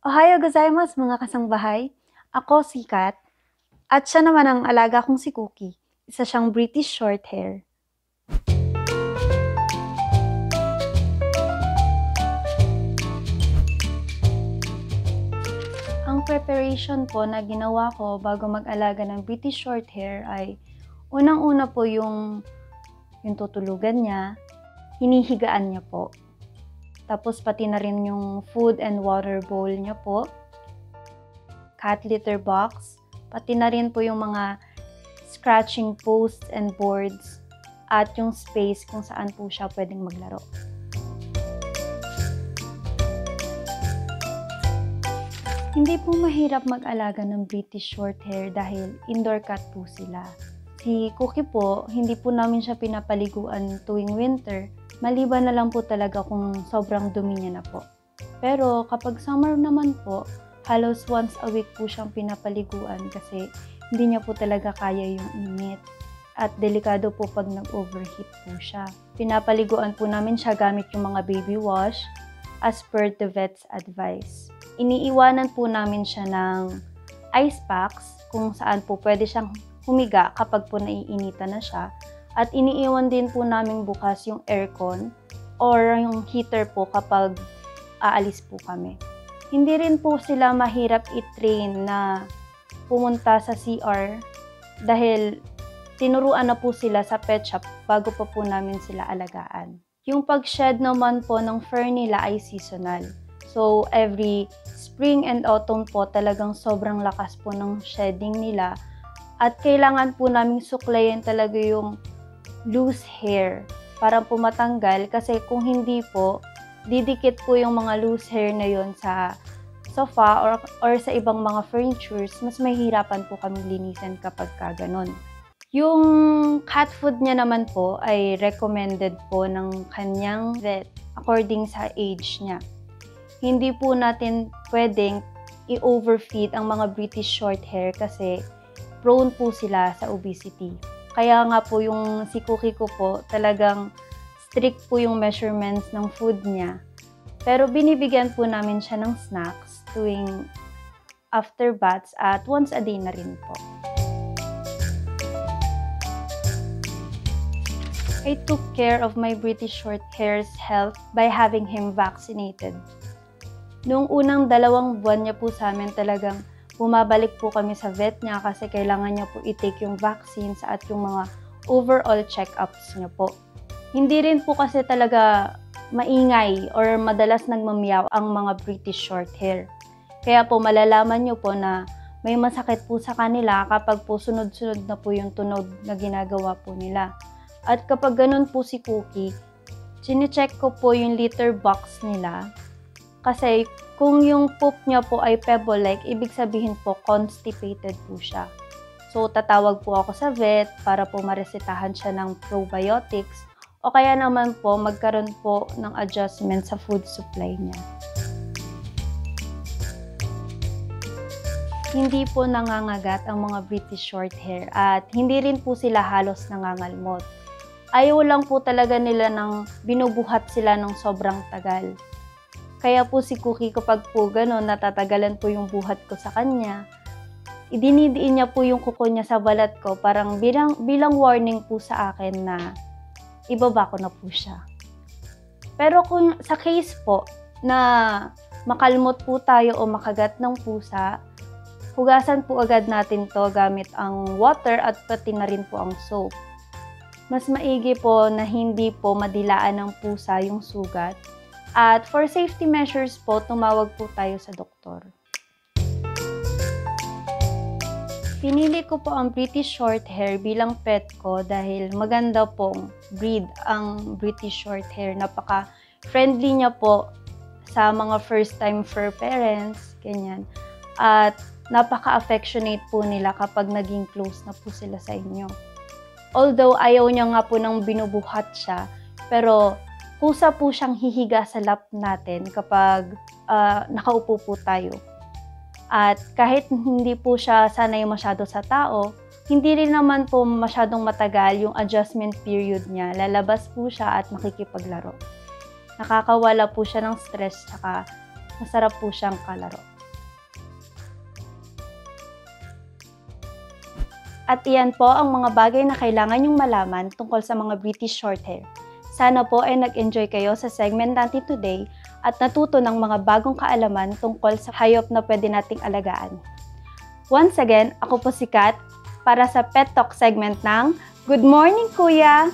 Ohayo gozaimasu mga kasangbahay. Ako si Kat at siya naman ang alaga kong si Cookie. Isa siyang British Shorthair. Ang preparation po na ginawa ko bago mag-alaga ng British Shorthair ay unang-una po yung tutulugan niya, hinihigaan niya po. Tapos pati na rin yung food and water bowl niya po, cat litter box, pati na rin po yung mga scratching posts and boards at yung space kung saan po siya pwedeng maglaro. Hindi po mahirap mag-alaga ng British Shorthair dahil indoor cat po sila. Si Cookie po, hindi po namin siya pinapaliguan tuwing winter, maliban na lang po talaga kung sobrang dumi niya na po. Pero kapag summer naman po, halos once a week po siyang pinapaliguan kasi hindi niya po talaga kaya yung init. At delikado po pag nag-overheat po siya. Pinapaliguan po namin siya gamit yung mga baby wash as per the vet's advice. Iniiwanan po namin siya ng ice packs kung saan po pwede siyang humiga kapag po naiinitan na siya. At iniiwan din po namin bukas yung aircon or yung heater po kapag aalis po kami. Hindi rin po sila mahirap i-train na pumunta sa CR dahil tinuruan na po sila sa pet shop bago pa po namin sila alagaan. Yung pag-shed naman po ng fur nila ay seasonal. So, every spring and autumn po talagang sobrang lakas po ng shedding nila. At kailangan po namin suklayin talaga yung loose hair para po matanggal. Kasi kung hindi po, didikit po yung mga loose hair na yun sa sofa or sa ibang mga furnitures. Mas mahihirapan po kami linisan kapag kaganon. Yung cat food niya naman po ay recommended po ng kanyang vet according sa age niya. Hindi po natin pwedeng i-overfeed ang mga British Shorthair kasi prone po sila sa obesity. Kaya nga po yung si Cookie ko po talagang strict po yung measurements ng food niya. Pero binibigyan po namin siya ng snacks tuwing after baths at once a day na rin po. I took care of my British Shorthair's health by having him vaccinated. Noong unang 2 buwan niya po sa amin talagang bumabalik po kami sa vet niya kasi kailangan niya po i-take yung vaccines at yung mga overall check-ups niya po. Hindi rin po kasi talaga maingay or madalas nagmamiyaw ang mga British Shorthair. Kaya po malalaman niyo po na may masakit po sa kanila kapag po sunod-sunod na po yung tunog na ginagawa po nila. At kapag ganun po si Cookie, chine-check ko po yung litter box nila. Kasi kung yung poop niya po ay pebble-like, ibig sabihin po constipated po siya. So tatawag po ako sa vet para po maresetahan siya ng probiotics o kaya naman po magkaroon po ng adjustment sa food supply niya. Hindi po nangangagat ang mga British Shorthair at hindi rin po sila halos nangangalmot. Ayaw lang po talaga nila ng binubuhat sila ng sobrang tagal. Kaya po si Cookie kapag po gano'n, natatagalan po yung buhat ko sa kanya, idinidiin niya po yung kuko niya sa balat ko parang bilang warning po sa akin na ibaba ko na po siya. Pero kung sa case po na makalmot po tayo o makagat ng pusa, hugasan po agad natin to gamit ang water at pati na rin po ang soap. Mas maigi po na hindi po madilaan ng pusa yung sugat. At for safety measures po, tumawag po tayo sa doktor. Pinili ko po ang British Shorthair bilang pet ko dahil maganda pong breed ang British Shorthair. Napaka-friendly niya po sa mga first-time fur parents, ganyan. At napaka-affectionate po nila kapag naging close na po sila sa inyo. Although ayaw niya nga po nang binubuhat siya, pero kusa po siyang hihiga sa lap natin kapag nakaupo po tayo. At kahit hindi po siya sanay masyado sa tao, hindi rin naman po masyadong matagal yung adjustment period niya. Lalabas po siya at makikipaglaro. Nakakawala po siya ng stress tsaka masarap po siyang kalaro. At iyan po ang mga bagay na kailangan nyong malaman tungkol sa mga British Shorthair. Sana po ay nag-enjoy kayo sa segment natin today at natuto ng mga bagong kaalaman tungkol sa hayop na pwede nating alagaan. Once again, ako po si Kat para sa Pet Talk segment ng Good Morning Kuya!